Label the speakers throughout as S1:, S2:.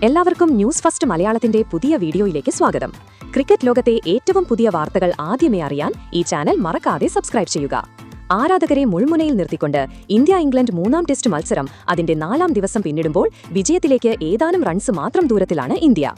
S1: എല്ലാവർക്കും news first മലയാളത്തിന്റെ പുതിയ വീഡിയോയിലേക്ക് സ്വാഗതം. ക്രിക്കറ്റ് ലോകത്തെ ഏറ്റവും പുതിയ വാർത്തകൾ ആദ്യമേ അറിയാൻ ഈ ചാനൽ മറക്കാതെ സബ്സ്ക്രൈബ് ചെയ്യുക. ആരാധകരെ മുൾമുനയിൽ നിർത്തിക്കൊണ്ട് ഇന്ത്യ-ഇംഗ്ലണ്ട് മൂന്നാം ടെസ്റ്റ് മത്സരം അതിന്റെ 4ാം ദിവസം പിന്നിടുമ്പോൾ വിജയത്തിലേക്ക് ഏതാനും റൺസ് മാത്രം ദൂരത്തിലാണ് ഇന്ത്യ.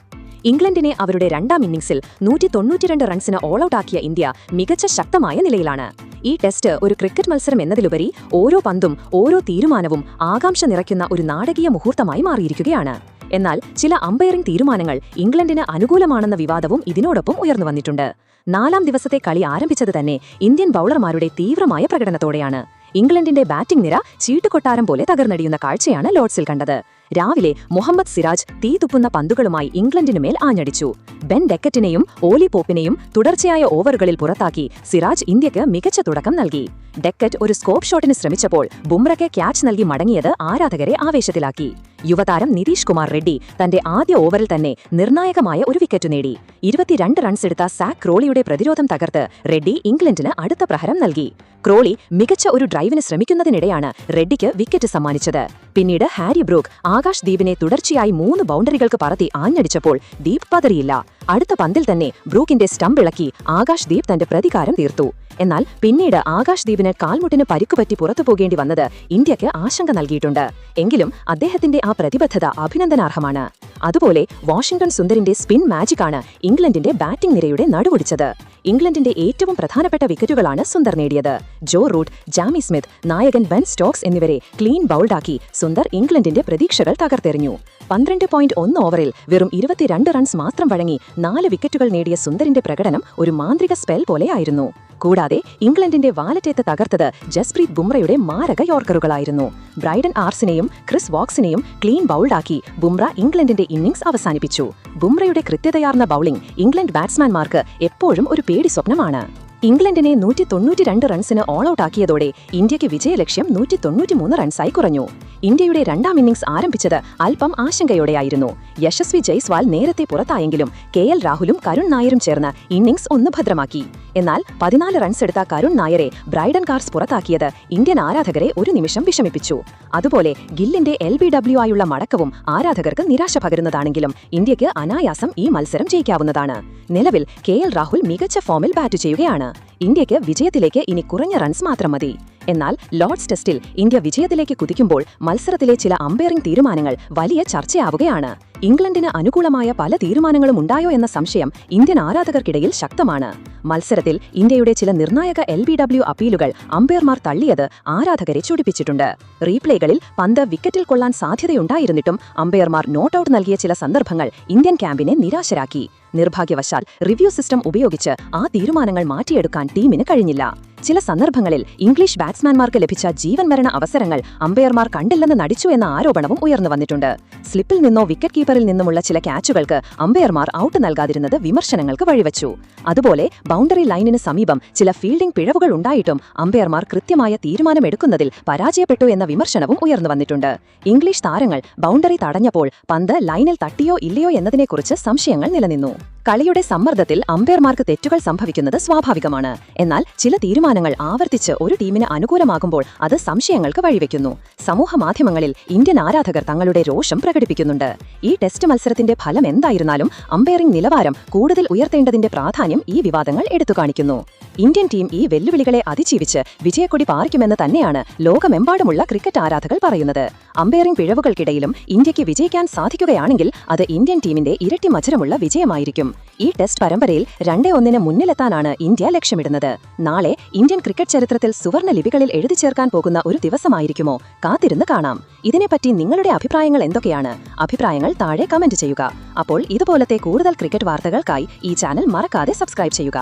S1: ഇംഗ്ലണ്ടിനെ അവരുടെ 2ാം ഇന്നിംഗ്സിൽ 192 റൺസിന് ഓൾ ഔട്ട് ആക്കിയ ഇന്ത്യ മികച്ച ശക്തമായ നിലയിലാണ്. ഈ ടെസ്റ്റ് ഒരു ക്രിക്കറ്റ് മത്സരം എന്നതിലുപരി ഓരോ പന്തും ഓരോ തീരുമാനവും ആകാംക്ഷ നിറയ്ക്കുന്ന ഒരു നാടകീയ മുഹൂർത്തമായി മാറിയിരിക്കുകയാണ്. എന്നാൽ ചില അമ്പയറിംഗ് തീരുമാനങ്ങൾ ഇംഗ്ലണ്ടിന് അനുകൂലമാണെന്ന വിവാദവും ഇതിനോടൊപ്പം ഉയർന്നു വന്നിട്ടുണ്ട്. 4ാം ദിവസത്തെ കളി ആരംഭിച്ചത് തന്നെ ഇന്ത്യൻ ബൌളർമാരുടെ തീവ്രമായ പ്രകടനത്തോടെയാണ്. ഇംഗ്ലണ്ടിന്റെ ബാറ്റിംഗ് നിര ചീട്ടുകൊട്ടാരം പോലെ തകർന്നടിയുന്ന കാഴ്ചയാണ് ലോർഡ്സിൽ കണ്ടത്. രാവിലെ മുഹമ്മദ് സിറാജ് തീതുപ്പുന്ന പന്തുകളുമായി ഇംഗ്ലണ്ടിനുമേൽ ആഞ്ഞടിച്ചു. ബെൻ ഡെക്കറ്റിനെയും ഓലി പോപ്പിനെയും തുടർച്ചയായ ഓവറുകളിൽ പുറത്താക്കി സിറാജ് ഇന്ത്യക്ക് മികച്ച തുടക്കം നൽകി. ഡെക്കറ്റ് ഒരു സ്കോപ്പ് ഷോട്ടിന് ശ്രമിച്ചപ്പോൾ ബുംറയ്ക്ക് ക്യാച്ച് നൽകി മടങ്ങിയത് ആരാധകരെ ആവേശത്തിലാക്കി. യുവതാരം നിതീഷ് കുമാർ റെഡ്ഡി തന്റെ ആദ്യ ഓവറിൽ തന്നെ നിർണായകമായ ഒരു വിക്കറ്റ് നേടി. 22 റൺസ് എടുത്ത സാക് ക്രോളിയുടെ പ്രതിരോധം തകർത്ത് റെഡ്ഡി ഇംഗ്ലണ്ടിന് അടുത്ത പ്രഹരം നൽകി. ക്രോളി മികച്ച ഒരു ഡ്രൈവിന് ശ്രമിക്കുന്നതിനിടെയാണ് റെഡ്ഡിക്ക് വിക്കറ്റ് സമ്മാനിച്ചത്. പിന്നീട് ഹാരി ബ്രൂക്ക് ആകാശ് ദീപിനെ തുടർച്ചയായി 3 ബൗണ്ടറികൾക്ക് പറത്തി ആഞ്ഞടിച്ചപ്പോൾ ദീപ് പതറിയില്ല. അടുത്ത പന്തിൽ തന്നെ ബ്രൂക്കിന്റെ സ്റ്റംപ് ഇളക്കി ആകാശ് ദീപ് തന്റെ പ്രതികാരം തീർത്തു. എന്നാൽ പിന്നീട് ആകാശ് ദീപിന് കാൽമുട്ടിന് പരിക്കുപറ്റി പുറത്തു പോകേണ്ടി വന്നത് ഇന്ത്യക്ക് ആശങ്ക നൽകിയിട്ടുണ്ട്. എങ്കിലും അദ്ദേഹത്തിന്റെ ആ പ്രതിബദ്ധത അഭിനന്ദനാർഹമാണ്. അതുപോലെ വാഷിംഗ്ടൺ സുന്ദറിന്റെ സ്പിൻ മാജിക്കാണ് ഇംഗ്ലണ്ടിന്റെ ബാറ്റിംഗ് നിരയുടെ നടുവൊടിച്ചത്. ഇംഗ്ലണ്ടിന്റെ ഏറ്റവും പ്രധാനപ്പെട്ട വിക്കറ്റുകളാണ് സുന്ദർ നേടിയത്. ജോ റൂട്ട്, ജാമി സ്മിത്ത്, നായകൻ ബെൻ സ്റ്റോക്സ് എന്നിവരെ ക്ലീൻ ബൗൾഡാക്കി സുന്ദർ ഇംഗ്ലണ്ടിന്റെ പ്രതീക്ഷകൾ തകർത്തെറിഞ്ഞു. 12.1 ഓവറിൽ വെറും 22 റൺസ് മാത്രം വഴങ്ങി 4 വിക്കറ്റുകൾ നേടിയ സുന്ദറിന്റെ പ്രകടനം ഒരു മാന്ത്രിക സ്പെൽ പോലെയായിരുന്നു. കൂടാതെ ഇംഗ്ലണ്ടിന്റെ വാലറ്റേത്ത് തകർത്തത് ജസ്പ്രീത് ബുംറയുടെ മാരക യോർക്കറുകളായിരുന്നു. ബ്രൈഡൻ ആർസിനെയും ക്രിസ് വോക്സിനെയും ക്ലീൻ ബൗൾഡാക്കി ബുംറ ഇംഗ്ലണ്ടിന്റെ ഇന്നിംഗ്സ് അവസാനിപ്പിച്ചു. ബുംറയുടെ കൃത്യതയാർന്ന ബൌളിംഗ് ഇംഗ്ലണ്ട് ബാറ്റ്സ്മാൻമാർക്ക് എപ്പോഴും ഒരു പേടി സ്വപ്നമാണ്. ഇംഗ്ലണ്ടിനെ 192 റൺസിന് ഓൾ ഔട്ട് ആക്കിയതോടെ ഇന്ത്യക്ക് വിജയലക്ഷ്യം 193 റൺസായി കുറഞ്ഞു. ഇന്ത്യയുടെ 2ാം ഇന്നിംഗ്സ് ആരംഭിച്ചത് അല്പം ആശങ്കയോടെയായിരുന്നു. യശസ്വി ജയ്സ്വാൾ നേരത്തെ പുറത്തായെങ്കിലും KL രാഹുലും കരുൺ നായരും ചേർന്ന് ഇന്നിംഗ്സ് ഒന്ന് ഭദ്രമാക്കി. എന്നാൽ 14 റൺസ് എടുത്ത കരുൺ നായരെ ബ്രൈഡൻ കാർസ് പുറത്താക്കിയത് ഇന്ത്യൻ ആരാധകരെ ഒരു നിമിഷം വിഷമിപ്പിച്ചു. അതുപോലെ ഗില്ലിന്റെ LBW ആയുള്ള മടക്കവും ആരാധകർക്ക് നിരാശ പകരുന്നതാണെങ്കിലും ഇന്ത്യക്ക് അനായാസം ഈ മത്സരം ജയിക്കാവുന്നതാണ്. നിലവിൽ KL രാഹുൽ മികച്ച ഫോമിൽ ബാറ്റ് ചെയ്യുകയാണ്. ഇന്ത്യക്ക് വിജയത്തിലേക്ക് ഇനി കുറഞ്ഞ റൺസ് മാത്രം മതി. എന്നാൽ ലോർഡ്സ് ടെസ്റ്റിൽ ഇന്ത്യ വിജയത്തിലേക്ക് കുതിക്കുമ്പോൾ മത്സരത്തിലെ ചില അമ്പയറിംഗ് തീരുമാനങ്ങൾ വലിയ ചർച്ചയാവുകയാണ്. ഇംഗ്ലണ്ടിന് അനുകൂലമായ പല തീരുമാനങ്ങളും ഉണ്ടായോ എന്ന സംശയം ഇന്ത്യൻ ആരാധകർക്കിടയിൽ ശക്തമാണ്. മത്സരത്തിൽ ഇന്ത്യയുടെ ചില നിർണായക LBW അപ്പീലുകൾ അമ്പയർമാർ തള്ളിയത് ആരാധകരെ ചൊടിപ്പിച്ചിട്ടുണ്ട്. റീപ്ലേകളിൽ പന്ത് വിക്കറ്റിൽ കൊള്ളാൻ സാധ്യതയുണ്ടായിരുന്നിട്ടും അമ്പയർമാർ നോട്ട് ഔട്ട് നൽകിയ ചില സന്ദർഭങ്ങൾ ഇന്ത്യൻ ക്യാമ്പിനെ നിരാശരാക്കി. നിർഭാഗ്യവശാൽ റിവ്യൂ സിസ്റ്റം ഉപയോഗിച്ച് ആ തീരുമാനങ്ങൾ മാറ്റിയെടുക്കാൻ ടീമിന് കഴിഞ്ഞില്ല. ചില സന്ദർഭങ്ങളിൽ ഇംഗ്ലീഷ് ബാറ്റ്സ്മാൻമാർക്ക് ലഭിച്ച ജീവൻ മരണ അവസരങ്ങൾ അമ്പയർമാർ കണ്ടില്ലെന്ന് നടിച്ചു എന്ന ആരോപണവും ഉയർന്നു വന്നിട്ടുണ്ട്. സ്ലിപ്പിൽ നിന്നോ വിക്കറ്റ് കീപ്പറിൽ നിന്നുമുള്ള ചില ക്യാച്ചുകൾക്ക് അമ്പയർമാർ ഔട്ട് നൽകാതിരുന്നത് വിമർശനങ്ങൾക്ക് വഴിവെച്ചു. അതുപോലെ ബൗണ്ടറി ലൈനിന് സമീപം ചില ഫീൽഡിംഗ് പിഴവുകൾ ഉണ്ടായിട്ടും അമ്പയർമാർ കൃത്യമായ തീരുമാനമെടുക്കുന്നതിൽ പരാജയപ്പെട്ടു എന്ന വിമർശനവും ഉയർന്നു വന്നിട്ടുണ്ട്. ഇംഗ്ലീഷ് താരങ്ങൾ ബൗണ്ടറി തടഞ്ഞപ്പോൾ പന്ത് ലൈനിൽ തട്ടിയോ ഇല്ലയോ എന്നതിനെക്കുറിച്ച് സംശയങ്ങൾ നിലനിന്നു. കളിയുടെ സമ്മർദ്ദത്തിൽ അമ്പയർമാർക്ക് തെറ്റുകൾ സംഭവിക്കുന്നത് സ്വാഭാവികമാണ്. എന്നാൽ ചില തീരുമാനങ്ങൾ ആവർത്തിച്ച് ഒരു ടീമിന് അനുകൂലമാകുമ്പോൾ അത് സംശയങ്ങൾക്ക് വഴിവെക്കുന്നു. സമൂഹ മാധ്യമങ്ങളിൽ ഇന്ത്യൻ ആരാധകർ തങ്ങളുടെ രോഷം പ്രകടിപ്പിക്കുന്നുണ്ട്. ഈ ടെസ്റ്റ് മത്സരത്തിന്റെ ഫലം എന്തായിരുന്നാലും അമ്പയറിംഗ് നിലവാരം കൂടുതൽ ഉയർത്തേണ്ടതിന്റെ പ്രാധാന്യം ഈ വിവാദങ്ങൾ എടുത്തുകാണിക്കുന്നു. ഇന്ത്യൻ ടീം ഈ വെല്ലുവിളികളെ അതിജീവിച്ച് വിജയക്കൊടി പാറിക്കുമെന്ന് തന്നെയാണ് ലോകമെമ്പാടുമുള്ള ക്രിക്കറ്റ് ആരാധകർ പറയുന്നത്. അമ്പയറിംഗ് പിഴവുകൾക്കിടയിലും ഇന്ത്യക്ക് വിജയിക്കാൻ സാധിക്കുകയാണെങ്കിൽ അത് ഇന്ത്യൻ ടീമിന്റെ ഇരട്ടി മധുരമുള്ള വിജയമായിരിക്കും. ഈ ടെസ്റ്റ് പരമ്പരയിൽ 2-1 മുന്നിലെത്താനാണ് ഇന്ത്യ ലക്ഷ്യമിടുന്നത്. നാളെ ഇന്ത്യൻ ക്രിക്കറ്റ് ചരിത്രത്തിൽ സുവർണ ലിപികളിൽ എഴുതി ചേർക്കാൻ പോകുന്ന ഒരു ദിവസമായിരിക്കുമോ? കാത്തിരുന്ന് കാണാം. ഇതിനെപ്പറ്റി നിങ്ങളുടെ അഭിപ്രായങ്ങൾ എന്തൊക്കെയാണ്? അഭിപ്രായങ്ങൾ താഴെ കമന്റ് ചെയ്യുക. അപ്പോൾ ഇതുപോലത്തെ കൂടുതൽ ക്രിക്കറ്റ് വാർത്തകൾക്കായി ഈ ചാനൽ മറക്കാതെ സബ്സ്ക്രൈബ് ചെയ്യുക.